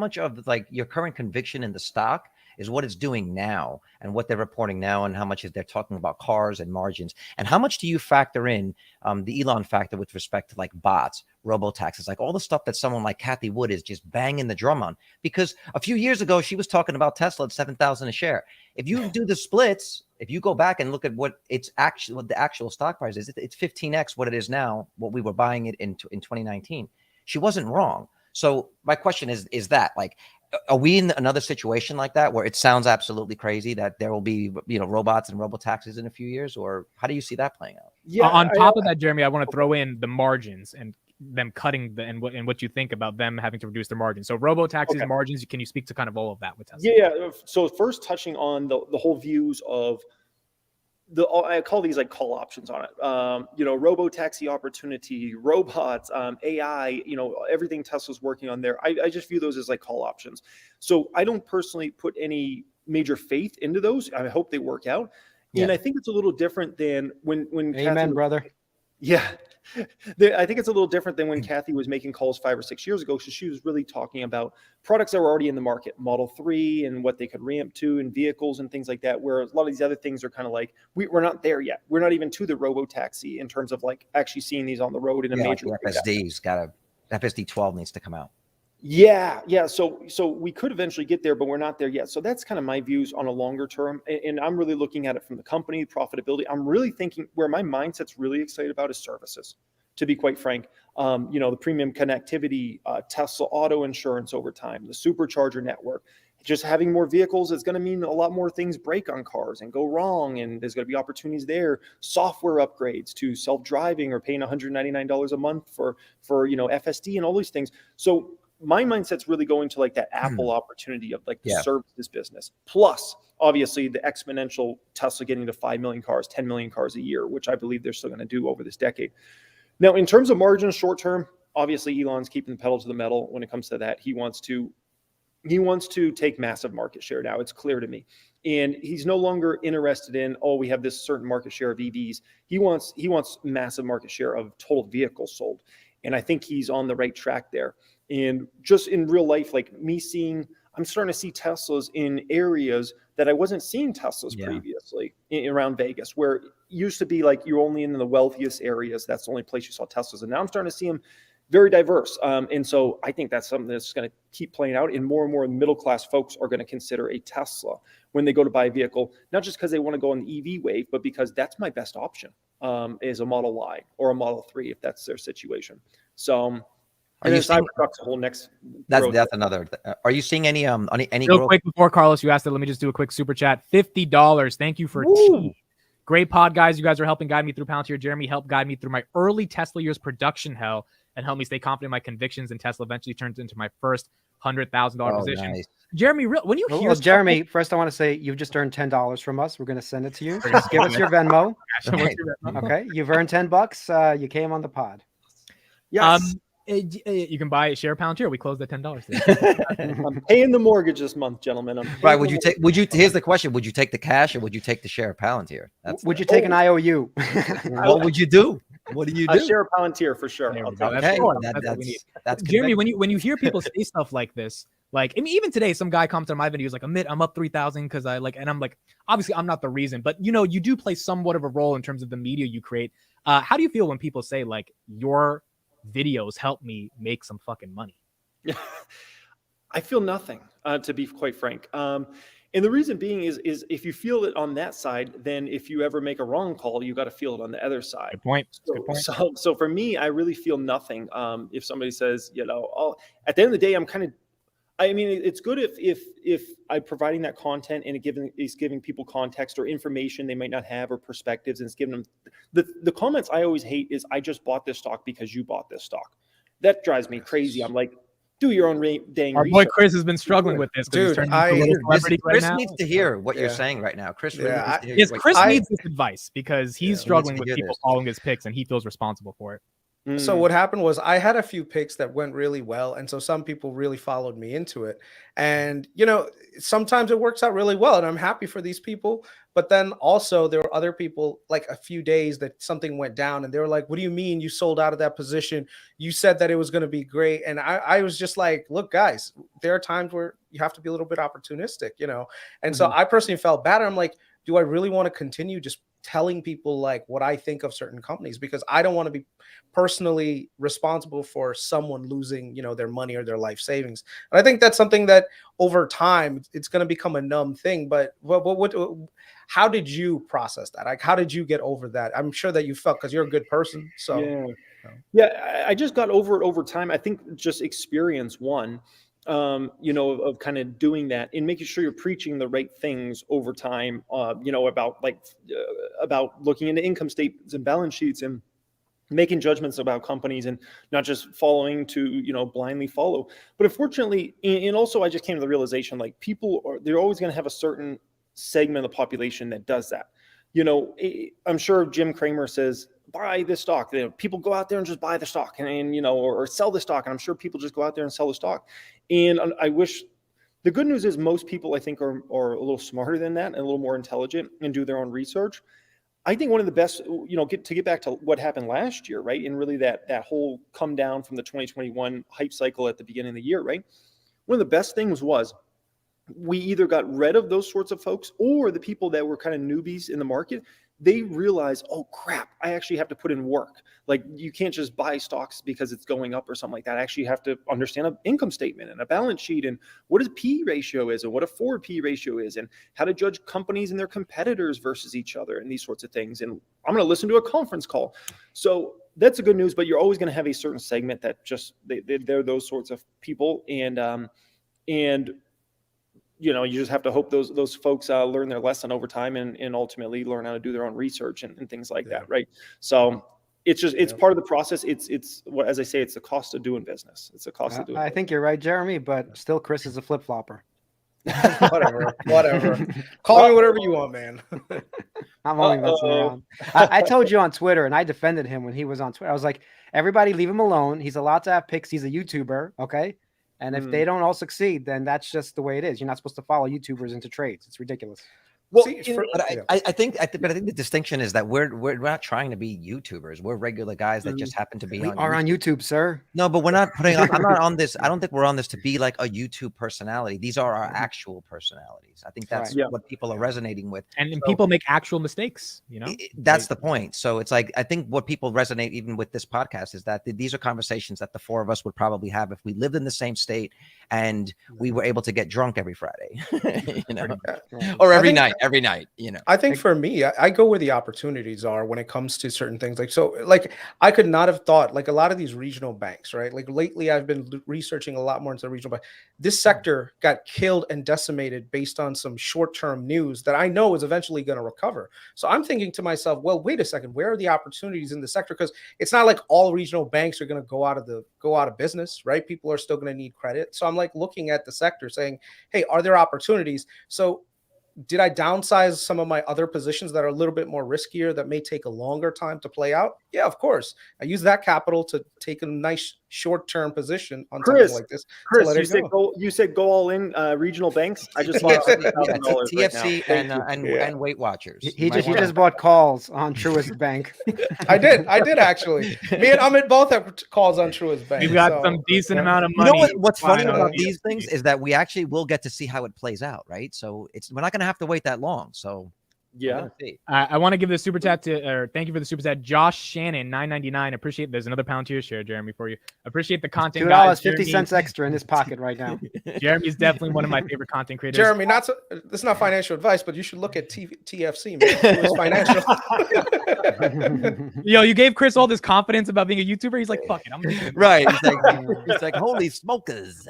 much of like your current conviction in the stock is what it's doing now and what they're reporting now, and how much is they're talking about cars and margins, and how much do you factor in the Elon factor with respect to like bots, robo-taxis, like all the stuff that someone like Kathy Wood is just banging the drum on? Because a few years ago she was talking about Tesla at 7,000 a share. If you do the splits, if you go back and look at what it's actually, what the actual stock price is, it's 15x what it is now, what we were buying it in 2019. She wasn't wrong. So my question is that like, are we in another situation like that where it sounds absolutely crazy that there will be, robots and robo-taxis in a few years, or how do you see that playing out? Yeah. On top of that, Jeremy, I want to throw in the margins and them cutting and what you think about them having to reduce their margins. So robo-taxis, margins, can you speak to kind of all of that with Tesla? Yeah. So first touching on the whole views of I call these like call options on it. Robo-taxi opportunity, robots, AI, everything Tesla's working on there. I just view those as like call options. So I don't personally put any major faith into those. I hope they work out. Yeah. And I think it's a little different than when Amen, Kathy, brother. Yeah. I think it's a little different than when Kathy was making calls 5 or 6 years ago. So she was really talking about products that were already in the market, Model 3 and what they could ramp to, and vehicles and things like that, where a lot of these other things are kind of like, we're not there yet. We're not even to the robo-taxi in terms of like actually seeing these on the road in a major way. FSD 12 needs to come out. Yeah. So we could eventually get there, but we're not there yet. So that's kind of my views on a longer term. And I'm really looking at it from the company profitability. I'm really thinking where my mindset's really excited about is services, to be quite frank. The premium connectivity, Tesla auto insurance over time, the supercharger network, just having more vehicles is going to mean a lot more things break on cars and go wrong. And there's going to be opportunities there, software upgrades to self-driving or paying $199 a month for FSD and all these things. So my mindset's really going to like that Apple opportunity of like the services business. Plus, obviously, the exponential Tesla getting to 5 million cars, 10 million cars a year, which I believe they're still going to do over this decade. Now, in terms of margins short term, obviously Elon's keeping the pedal to the metal when it comes to that. He wants to take massive market share now. It's clear to me. And he's no longer interested in, we have this certain market share of EVs. He wants massive market share of total vehicles sold. And I think he's on the right track there. And just in real life, like I'm starting to see Teslas in areas that I wasn't seeing Teslas previously around Vegas, where it used to be like you're only in the wealthiest areas. That's the only place you saw Teslas. And now I'm starting to see them very diverse. And so I think that's something that's going to keep playing out. And more middle-class folks are going to consider a Tesla when they go to buy a vehicle, not just because they want to go on the EV wave, but because that's my best option is a Model Y or a Model 3 if that's their situation. So are you seeing Cybertruck's a whole next? That's another. Are you seeing any Real growth? Quick before Carlos, you asked it. Let me just do a quick super chat. $50. Thank you for tea. Great pod, guys. You guys are helping guide me through Palantir. Jeremy helped guide me through my early Tesla years production hell and help me stay confident in my convictions. And Tesla eventually turns into my first $100,000 position. Nice. Jeremy, when you hear Jeremy, first I want to say you've just earned $10 from us. We're going to send it to you. Just give us your Venmo. Okay, you've earned $10. You came on the pod. Yes. You can buy share Palantir. We closed at $10. I'm paying the mortgage this month, gentlemen. Right? Here's the question: would you take the cash or would you take the share of Palantir? Would you take an IOU? What would you do? What do you do? A share of Palantir for sure. That's Jeremy. When you hear people say stuff like this, like I mean, even today, some guy commented on my video, like, "AMIT, I'm up 3,000 because I like," and I'm like, obviously, I'm not the reason, but you do play somewhat of a role in terms of the media you create. How do you feel when people say like your videos help me make some fucking money? I feel nothing, to be quite frank. And the reason being is if you feel it on that side, then if you ever make a wrong call, you got to feel it on the other side. Good point. So for me, I really feel nothing. If somebody says, at the end of the day, it's good if I'm providing that content and it's giving people context or information they might not have or perspectives, and it's giving them the comments I always hate is, I just bought this stock because you bought this stock. That drives me crazy. I'm like, do your own dang Our boy KRIS has been struggling with this. Dude, KRIS needs to hear what you're saying right now. KRIS KRIS needs this advice because he's struggling with people following his picks and he feels responsible for it. So what happened was I had a few picks that went really well. And so some people really followed me into it. And, you know, sometimes it works out really well. And I'm happy for these people. But then also there were other people, like a few days that something went down and they were like, what do you mean you sold out of that position? You said that it was going to be great. And I was just like, look, guys, there are times where you have to be a little bit opportunistic, you know? And so I personally felt bad. I'm like, do I really want to continue just telling people like what I think of certain companies? Because I don't want to be personally responsible for someone losing, you know, their money or their life savings. And I think that's something that over time it's going to become a numb thing. But how did you process that? Like, how did you get over that? I'm sure that you felt, because you're a good person. So yeah, I just got over it over time. I think just experience one. You know, of kind of doing that and making sure you're preaching the right things over time, you know, about looking into income statements and balance sheets and making judgments about companies and not just following to, you know, blindly follow. But unfortunately, and also I just came to the realization, like they're always going to have a certain segment of the population that does that. You know, I'm sure Jim Cramer says, buy this stock. You know, people go out there and just buy the stock and you know, or sell the stock. And I'm sure people just go out there and sell the stock. And I wish, the good news is most people I think are a little smarter than that and a little more intelligent and do their own research. I think one of the best, you know, get back to what happened last year, right? And really that whole come down from the 2021 hype cycle at the beginning of the year, right? One of the best things was we either got rid of those sorts of folks or the people that were kind of newbies in the market. They realize, oh crap, I actually have to put in work. Like you can't just buy stocks because it's going up or something like that. I actually have to understand an income statement and a balance sheet and what a P ratio is and what a forward P ratio is and how to judge companies and their competitors versus each other and these sorts of things. And I'm going to listen to a conference call. So that's the good news, but you're always going to have a certain segment that just, they're those sorts of people. And you know, you just have to hope those folks learn their lesson over time and ultimately learn how to do their own research and things like that, right? So it's just it's part of the process. It's what, as I say, it's the cost of doing business. It's the cost of doing. I think you're right, Jeremy, but still, Chris is a flip flopper. whatever. Call me whatever you want, man. I'm only messing around. I told you on Twitter, and I defended him when he was on Twitter. I was like, everybody leave him alone. He's allowed to have picks. He's a YouTuber, okay? And if they don't all succeed, then that's just the way it is. You're not supposed to follow YouTubers into trades. It's ridiculous. Well, I think the distinction is that we're not trying to be YouTubers. We're regular guys that just happen to be on YouTube, sir. No, but we're not putting. I'm not on this. I don't think we're on this to be like a YouTube personality. These are our actual personalities. I think that's what people are resonating with. And people make actual mistakes. You know, that's the point. So it's like I think what people resonate even with this podcast is that these are conversations that the four of us would probably have if we lived in the same state and we were able to get drunk every Friday, you know, or every night, you know. I think for me, I go where the opportunities are when it comes to certain things. Like, so like I could not have thought like a lot of these regional banks, right? Like lately I've been researching a lot more into the regional bank. This sector got killed and decimated based on some short-term news that I know is eventually going to recover. So I'm thinking to myself, well, wait a second, where are the opportunities in the sector? Because it's not like all regional banks are going to go out of business, right? People are still going to need credit. So I'm like looking at the sector saying, hey, are there opportunities? So did I downsize some of my other positions that are a little bit more riskier that may take a longer time to play out? Yeah, of course. I use that capital to take a nice short-term position on something like this. Chris, you said go all in regional banks. I just lost TFC and Weight Watchers. He just bought calls on Truist Bank. I did actually. Me and Amit both have calls on Truist Bank. We've got some decent amount of money. You know what's funny about these things is that we actually will get to see how it plays out, right? So we're not going to have to wait that long. So yeah, I want to give the super chat thank you for the super chat, Josh Shannon, $9.99. Appreciate. There's another pound to your share, Jeremy, for you. Appreciate the content. $2.50 extra in his pocket right now. Jeremy's definitely one of my favorite content creators. Jeremy, this is not financial advice, but you should look at TFC, man. It's financial. Yo, you gave Chris all this confidence about being a YouTuber. He's like, fuck it, I'm right. He's like, holy smokers.